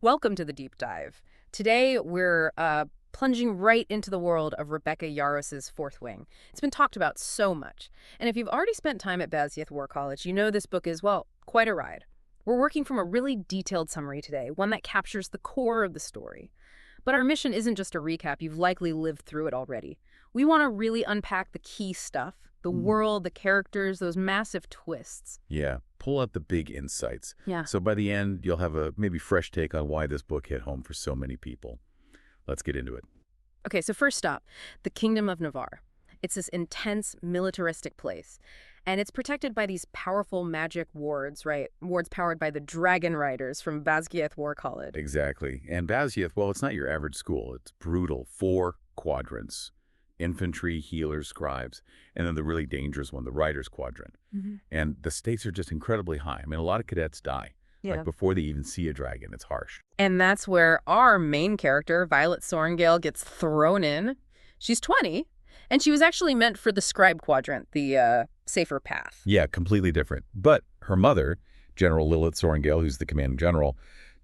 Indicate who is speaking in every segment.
Speaker 1: Welcome to the deep dive. Today, we're plunging right into the world of Rebecca Yarros's Fourth Wing. It's been talked about so much. And if you've already spent time at Basgiath War College, you know this book is, well, quite a ride. We're working from a really detailed summary today, one that captures the core of the story. But our mission isn't just a recap. You've likely lived through it already. We want to really unpack the key stuff, the world, the characters, those massive twists.
Speaker 2: Yeah, pull out the big insights.
Speaker 1: Yeah.
Speaker 2: So by the end, you'll have a maybe fresh take on why this book hit home for so many people. Let's get into it.
Speaker 1: Okay, so first stop, the Kingdom of Navarre. It's this intense, militaristic place. And it's protected by these powerful magic wards, right? Wards powered by the dragon riders from Basgiath War College.
Speaker 2: Exactly. And Basgiath, well, it's not your average school. It's brutal. 4 quadrants. Infantry, healers, scribes, and then the really dangerous one, the riders quadrant. And the stakes are just incredibly high. I mean, a lot of cadets die.
Speaker 1: Yeah.
Speaker 2: Like before they even see a dragon. It's harsh.
Speaker 1: And that's where our main character, Violet Sorrengail, gets thrown in. She's 20, and she was actually meant for the scribe quadrant, the safer path.
Speaker 2: Yeah, completely different. But her mother, General Violet Sorrengail, who's the commanding general,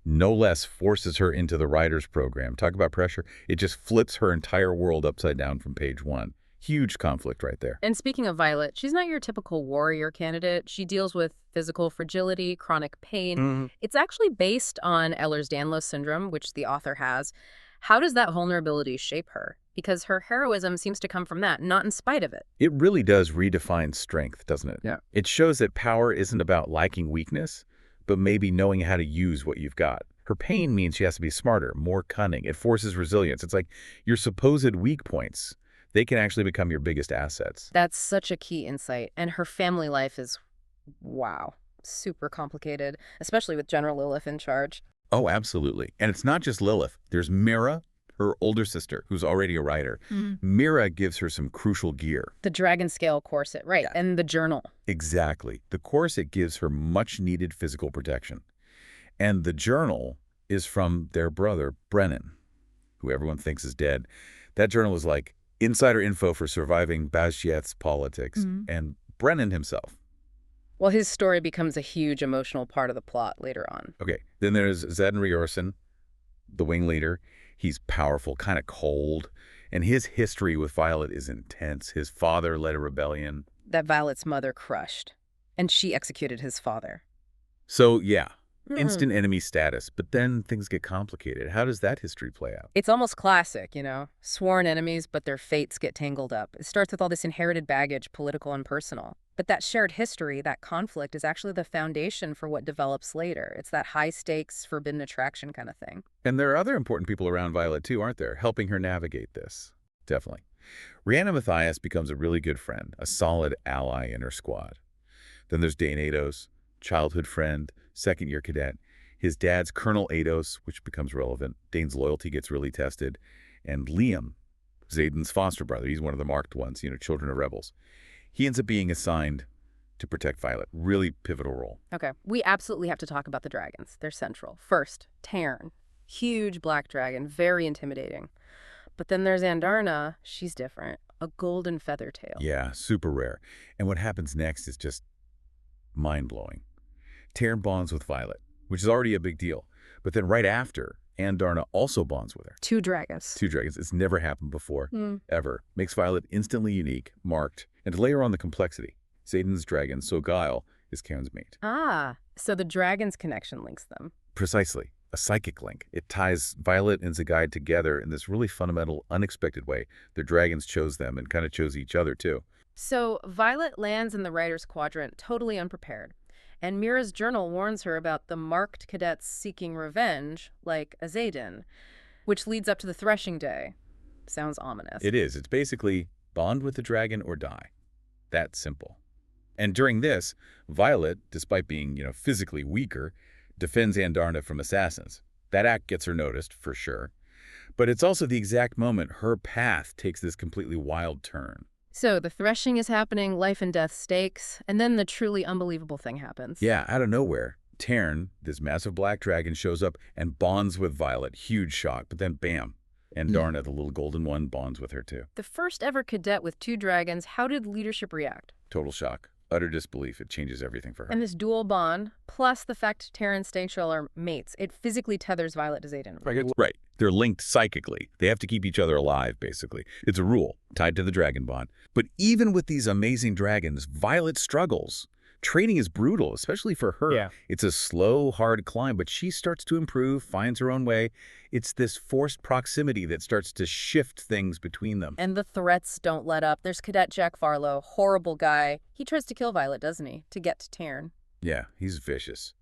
Speaker 2: no less forces her into the Riders program. Talk about pressure. It just flips her entire world upside down from page 1. Huge conflict right there.
Speaker 1: And speaking of Violet, she's not your typical warrior candidate. She deals with physical fragility, chronic pain. It's actually based on Ehlers-Danlos syndrome, which the author has. How does that vulnerability shape her? Because her heroism seems to come from that, not in spite of it.
Speaker 2: It really does redefine strength, doesn't it?
Speaker 1: Yeah.
Speaker 2: It shows that power isn't about liking weakness, but maybe knowing how to use what you've got. Her pain means she has to be smarter, more cunning. It forces resilience. It's like your supposed weak points. They can actually become your biggest assets.
Speaker 1: That's such a key insight. And her family life is, wow, super complicated, especially with General Lilith in charge.
Speaker 2: Oh, absolutely. And it's not just Lilith. There's Mira, her older sister, who's already a writer. Mira gives her some crucial gear.
Speaker 1: The dragon scale corset, right,
Speaker 2: Yeah.
Speaker 1: and the journal.
Speaker 2: Exactly. The corset gives her much-needed physical protection. And the journal is from their brother, Brennan, who everyone thinks is dead. That journal is like insider info for surviving Basgiath's politics. And Brennan himself.
Speaker 1: Well, his story becomes a huge emotional part of the plot later on.
Speaker 2: Okay, then there's Xaden Riorson, the wing leader. He's powerful, kind of cold, and his history with Violet is intense. His father led a rebellion.
Speaker 1: That Violet's mother crushed, and she executed his father.
Speaker 2: So, yeah, instant enemy status, but then things get complicated. How does that history play out?
Speaker 1: It's almost classic, you know, sworn enemies, but their fates get tangled up. It starts with all this inherited baggage, political and personal. But that shared history, that conflict, is actually the foundation for what develops later. It's that high-stakes, forbidden attraction kind of thing.
Speaker 2: And there are other important people around Violet, too, aren't there, helping her navigate this? Definitely. Rhianna Matthias becomes a really good friend, a solid ally in her squad. Then there's Dane Ados, childhood friend, second-year cadet. His dad's Colonel Ados, which becomes relevant. Dane's loyalty gets really tested. And Liam, Xaden's foster brother, he's one of the marked ones, you know, children of rebels. He ends up being assigned to protect Violet. Really pivotal role.
Speaker 1: Okay, we absolutely have to talk about the dragons. They're central. First, Tarn. Huge black dragon, very intimidating. But then there's Andarna. She's different. A golden feather tail.
Speaker 2: Yeah, super rare. And what happens next is just mind-blowing. Tarn bonds with Violet, which is already a big deal. But then right after, Andarna also bonds with her.
Speaker 1: 2 dragons.
Speaker 2: 2 dragons. It's never happened before, ever. Makes Violet instantly unique, marked, and to layer on the complexity, Xaden's dragon, Sorrengail, is Cairn's mate.
Speaker 1: Ah, so the dragon's connection links them.
Speaker 2: Precisely. A psychic link. It ties Violet and Xaden together in this really fundamental, unexpected way. The dragons chose them and kind of chose each other, too.
Speaker 1: So Violet lands in the Riders Quadrant totally unprepared. And Mira's journal warns her about the marked cadets seeking revenge, like Xaden, which leads up to the threshing day. Sounds ominous.
Speaker 2: It is. It's basically bond with the dragon or die. That simple. And during this, Violet, despite being, you know, physically weaker, defends Andarna from assassins. That act gets her noticed, for sure. But it's also the exact moment her path takes this completely wild turn.
Speaker 1: So the threshing is happening, life and death stakes, and then the truly unbelievable thing happens.
Speaker 2: Yeah, out of nowhere, Tarn, this massive black dragon, shows up and bonds with Violet. Huge shock, but then bam. Andarna, the little golden one, bonds with her too.
Speaker 1: The first ever cadet with 2 dragons, how did leadership react?
Speaker 2: Total shock. Utter disbelief. It changes everything for her.
Speaker 1: And this dual bond, plus the fact Terra and Stacial are mates, it physically tethers Violet to Xaden.
Speaker 2: Right. They're linked psychically. They have to keep each other alive, basically. It's a rule, tied to the dragon bond. But even with these amazing dragons, Violet struggles. Training is brutal, especially for her.
Speaker 3: Yeah.
Speaker 2: It's a slow, hard climb, but she starts to improve, finds her own way. It's this forced proximity that starts to shift things between them.
Speaker 1: And the threats don't let up. There's Cadet Jack Farlow, horrible guy. He tries to kill Violet, doesn't he, to get to Tarn.
Speaker 2: Yeah, he's vicious.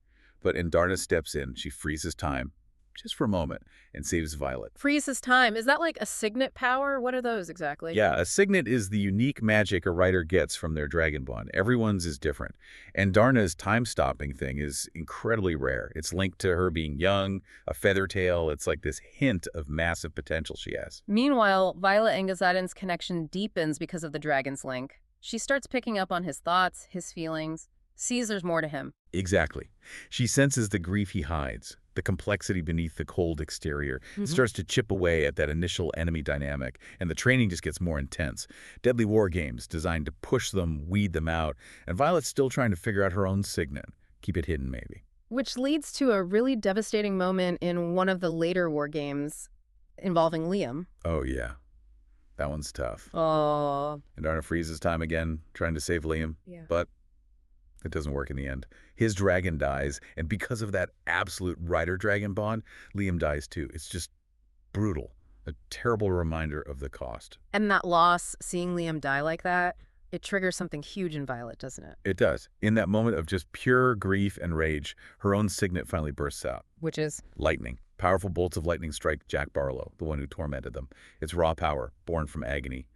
Speaker 2: But Indarna steps in. She freezes time, just for a moment, and saves Violet.
Speaker 1: Freezes time. Is that like a signet power? What are those exactly?
Speaker 2: Yeah, a signet is the unique magic a writer gets from their dragon bond. Everyone's is different. And Darna's time-stopping thing is incredibly rare. It's linked to her being young, a feather tail. It's like this hint of massive potential she has.
Speaker 1: Meanwhile, Violet and Xaden's connection deepens because of the dragon's link. She starts picking up on his thoughts, his feelings, sees there's more to him.
Speaker 2: Exactly. She senses the grief he hides, the complexity beneath the cold exterior. It starts to chip away at that initial enemy dynamic, and the training just gets more intense. Deadly war games designed to push them, weed them out, and Violet's still trying to figure out her own signet. Keep it hidden, maybe.
Speaker 1: Which leads to a really devastating moment in one of the later war games involving Liam.
Speaker 2: Oh, yeah. That one's tough.
Speaker 1: Oh.
Speaker 2: And Darna freezes time again, trying to save Liam.
Speaker 1: Yeah.
Speaker 2: But it doesn't work in the end. His dragon dies, and because of that absolute rider-dragon bond, Liam dies too. It's just brutal. A terrible reminder of the cost.
Speaker 1: And that loss, seeing Liam die like that, it triggers something huge in Violet, doesn't it?
Speaker 2: It does. In that moment of just pure grief and rage, her own signet finally bursts out.
Speaker 1: Which is?
Speaker 2: Lightning. Powerful bolts of lightning strike Jack Barlow, the one who tormented them. It's raw power, born from agony.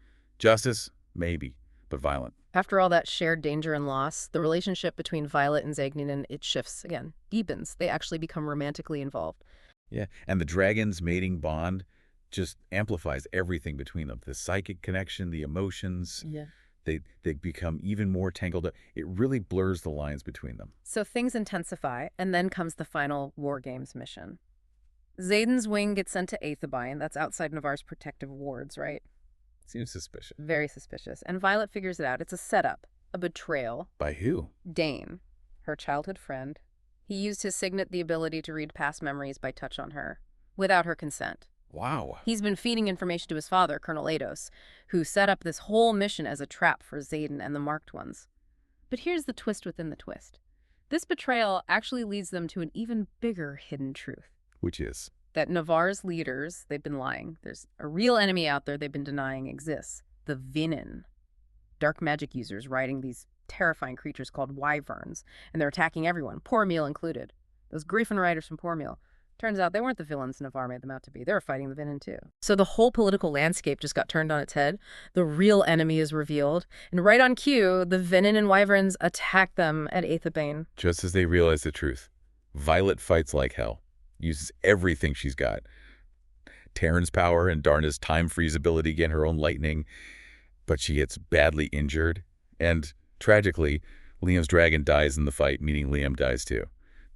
Speaker 2: Justice? Maybe, but violent.
Speaker 1: After all that shared danger and loss, the relationship between Violet and Xaden, it shifts again, deepens. They actually become romantically involved.
Speaker 2: Yeah, and the dragon's mating bond just amplifies everything between them. The psychic connection, the emotions,
Speaker 1: Yeah.
Speaker 2: they become even more tangled up. It really blurs the lines between them.
Speaker 1: So things intensify, and then comes the final War Games mission. Xaden's wing gets sent to Aethabine. That's outside Navarre's protective wards, right?
Speaker 2: Seems suspicious.
Speaker 1: Very suspicious. And Violet figures it out. It's a setup, a betrayal.
Speaker 2: By who?
Speaker 1: Dane, her childhood friend. He used his signet, the ability to read past memories, by touch on her, without her consent.
Speaker 2: Wow.
Speaker 1: He's been feeding information to his father, Colonel Ados, who set up this whole mission as a trap for Xaden and the Marked Ones. But here's the twist within the twist. This betrayal actually leads them to an even bigger hidden truth.
Speaker 2: Which is?
Speaker 1: That Navarre's leaders, they've been lying. There's a real enemy out there they've been denying exists. The Vinen. Dark magic users riding these terrifying creatures called wyverns, and they're attacking everyone, Pormeal included. Those Griffin riders from Pormeal. Turns out they weren't the villains Navarre made them out to be. They were fighting the Vinen too. So the whole political landscape just got turned on its head. The real enemy is revealed. And right on cue, the Vinen and wyverns attack them at Aethabane.
Speaker 2: Just as they realize the truth, Violet fights like hell. Uses everything she's got. Taryn's power and Darna's time freeze ability, again, her own lightning. But she gets badly injured. And tragically, Liam's dragon dies in the fight, meaning Liam dies too.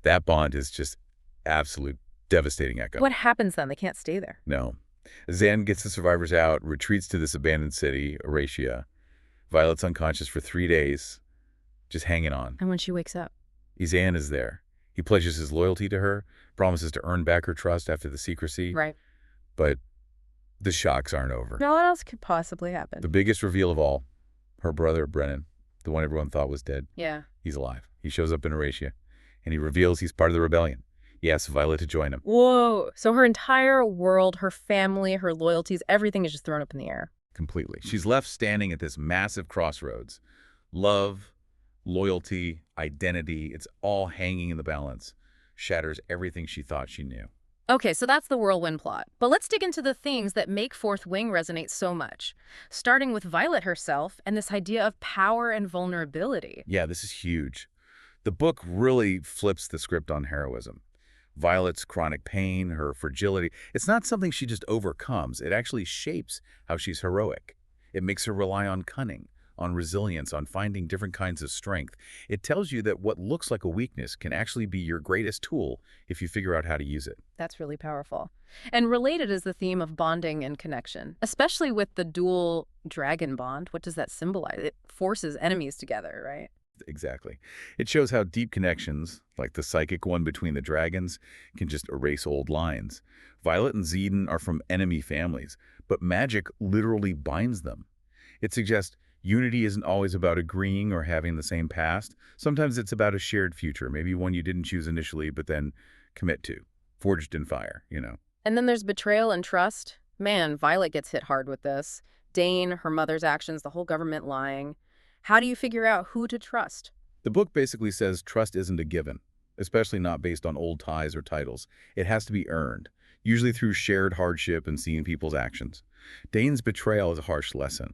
Speaker 2: That bond is just absolute devastating echo.
Speaker 1: What happens then? They can't stay there.
Speaker 2: No. Xan gets the survivors out, retreats to this abandoned city, Eratia. Violet's unconscious for 3 days, just hanging on.
Speaker 1: And when she wakes up?
Speaker 2: Xan is there. He pledges his loyalty to her, promises to earn back her trust after the secrecy.
Speaker 1: Right.
Speaker 2: But the shocks aren't over.
Speaker 1: Now what else could possibly happen?
Speaker 2: The biggest reveal of all, her brother, Brennan, the one everyone thought was dead.
Speaker 1: Yeah.
Speaker 2: He's alive. He shows up in Eratia, and he reveals he's part of the rebellion. He asks Violet to join him.
Speaker 1: Whoa. So her entire world, her family, her loyalties, everything is just thrown up in the air.
Speaker 2: Completely. She's left standing at this massive crossroads. Love, loyalty, identity, it's all hanging in the balance. Shatters everything she thought she knew.
Speaker 1: Okay, so that's the whirlwind plot. But let's dig into the things that make Fourth Wing resonate so much, starting with Violet herself and this idea of power and vulnerability.
Speaker 2: Yeah, this is huge. The book really flips the script on heroism. Violet's chronic pain, her fragility, it's not something she just overcomes. It actually shapes how she's heroic. It makes her rely on cunning, on resilience, on finding different kinds of strength. It tells you that what looks like a weakness can actually be your greatest tool if you figure out how to use it.
Speaker 1: That's really powerful. And related is the theme of bonding and connection, especially with the dual dragon bond. What does that symbolize? It forces enemies together, right?
Speaker 2: Exactly. It shows how deep connections, like the psychic one between the dragons, can just erase old lines. Violet and Xaden are from enemy families, but magic literally binds them. It suggests unity isn't always about agreeing or having the same past. Sometimes it's about a shared future, maybe one you didn't choose initially, but then commit to. Forged in fire.
Speaker 1: And then there's betrayal and trust. Man, Violet gets hit hard with this. Dane, her mother's actions, the whole government lying. How do you figure out who to trust?
Speaker 2: The book basically says trust isn't a given, especially not based on old ties or titles. It has to be earned, usually through shared hardship and seeing people's actions. Dane's betrayal is a harsh lesson.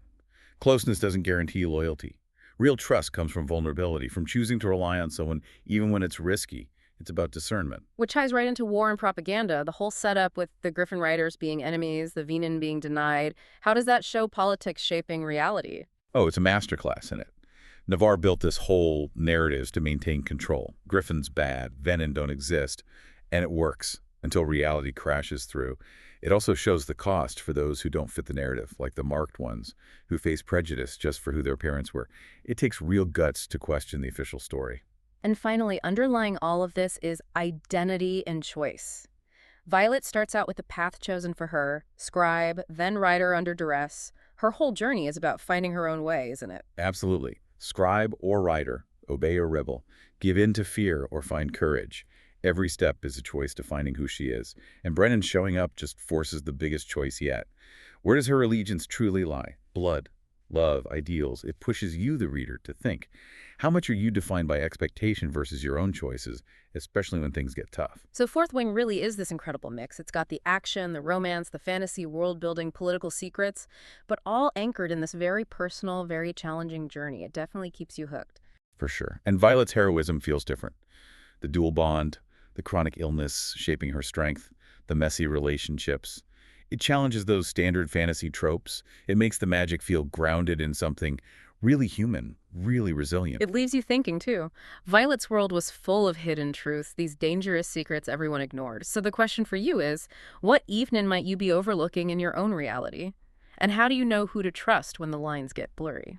Speaker 2: Closeness doesn't guarantee loyalty. Real trust comes from vulnerability, from choosing to rely on someone even when it's risky. It's about discernment.
Speaker 1: Which ties right into war and propaganda, the whole setup with the Griffin riders being enemies, the Venin being denied. How does that show politics shaping reality?
Speaker 2: Oh, it's a masterclass in it. Navarre built this whole narrative to maintain control. Griffin's bad, Venin don't exist, and it works until reality crashes through. It also shows the cost for those who don't fit the narrative, like the marked ones, who face prejudice just for who their parents were. It takes real guts to question the official story.
Speaker 1: And finally, underlying all of this is identity and choice. Violet starts out with the path chosen for her, scribe, then rider under duress. Her whole journey is about finding her own way, isn't it?
Speaker 2: Absolutely. Scribe or writer, obey or rebel, give in to fear or find courage. Every step is a choice defining who she is, and Brennan's showing up just forces the biggest choice yet. Where does her allegiance truly lie? Blood, love, ideals. It pushes you, the reader, to think. How much are you defined by expectation versus your own choices, especially when things get tough?
Speaker 1: So Fourth Wing really is this incredible mix. It's got the action, the romance, the fantasy, world-building, political secrets, but all anchored in this very personal, very challenging journey. It definitely keeps you hooked.
Speaker 2: For sure. And Violet's heroism feels different. The dual bond, the chronic illness shaping her strength, the messy relationships. It challenges those standard fantasy tropes. It makes the magic feel grounded in something really human, really resilient.
Speaker 1: It leaves you thinking, too. Violet's world was full of hidden truths, these dangerous secrets everyone ignored. So the question for you is, what evening might you be overlooking in your own reality? And how do you know who to trust when the lines get blurry?